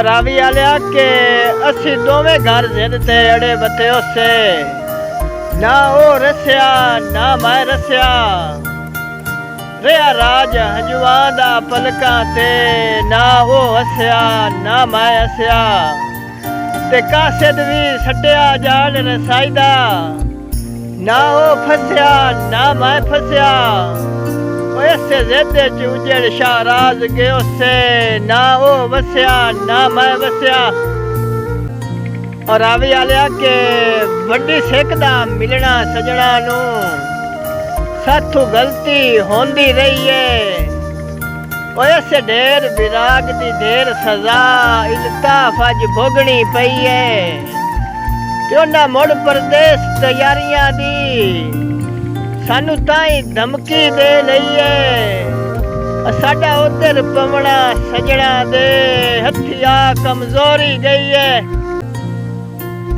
रावी आलिया के असी दोवे घर जिद ते अड़े बते उसे ना ओ रस्या ना मैं रस्या रेया राज हंजुआ दा पलकां ते ना ओ हस्या ना मैं हस्या ते कासिद भी सटिया जान रसाईदा ना ओ फस्या ना मैं फस्या ऐसे ज़ेदे चूजड़ शाहराज गयो से ना ओ वस्या ना मैं वस्या। और रावी आलिया के वड्डी सेकदा मिलना सजना नू साथू गलती होंदी रही है ऐसे ढेर विराग दी ढेर सजा इल्ताफ अज भोगनी पई है क्यों ना मुड़ परदेस तैयारियां दी सानू ताई धमकी दे लईए साडा उधर पवना सजना दे हथिया कमजोरी गई है।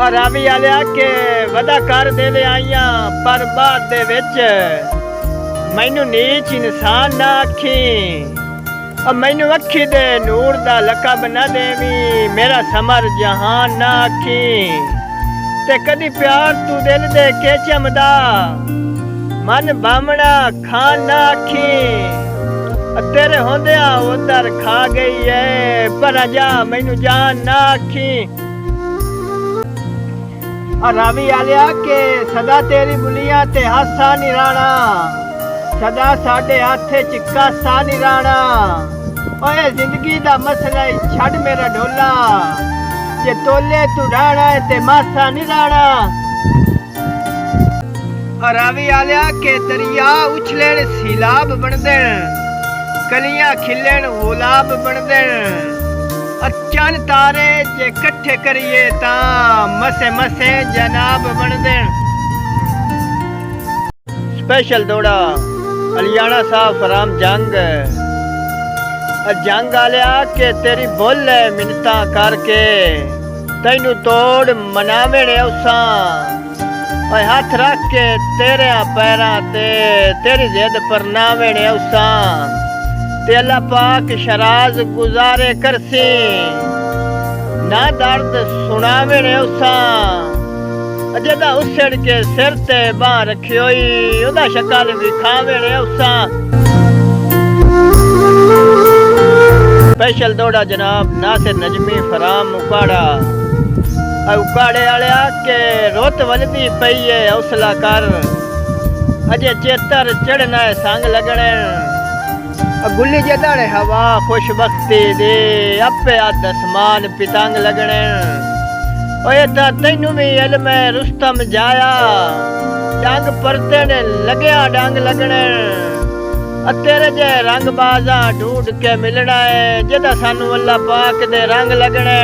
और रावी आलिया के वदा कर दे ले आईया पर बाद दे विच मैनू नीच इंसान ना आखी और मैनू अखी दे नूर दा लकब ना देवी मेरा समर जहान ना आखी ते कदी प्यार तू दिल दे के चमदा मन बामना खान ना आखी तेरे होंदिया उधर खा गई है पर जा मैनू जान ना आखी। और रावी आलिया के सदा तेरी बुलिया ते हासा निराना सदा साडे हाथे च कासा निराना ओए जिंदगी दा मसला छड़ मेरा ढोला जे तोले तू डाना ते मासा निराना। और रावी आलिया के दरिया उछलेन सीलाब बन देन कलियां खिलन गुलाब बन देन चन तारे जे कट्ठे करिए ता मसे मसे जनाब बन देन। स्पेशल दौड़ा अलियाना साहब फराम जंग जंग आलिया के तेरी बोल है मिन्नतां करके तैनू तोड़ मनावे ने उसा हाथ रख के तेरे पैरां ते तेरी जिद पर नावे ने उसा ते अल्लाह पाक शराज गुजारे करसी ना दर्द सुनावे ने उसा जदा उछड़ के सिर ते बाह रखी होई ओदा शक्ल विखावे ने उसा। स्पेशल दौड़ा जनाब नासिर नजमी फराम उकाड़ा उकाड़े आलिया के रोत वलदी पई है हौसला कर अजे चेतर चढ़ना है संग लगने गुल्ली जदाड़े हवा खुशबख्ती दे अपे अद आसमान पितंग लगने ओए ता तैनू भी इल्म रुस्तम जाया डंग परते ने लगया डंग लगने तेरे जे रंग बाजा ढूंढ के मिलना है जदा सानू अल्लाह पाक दे रंग लगने।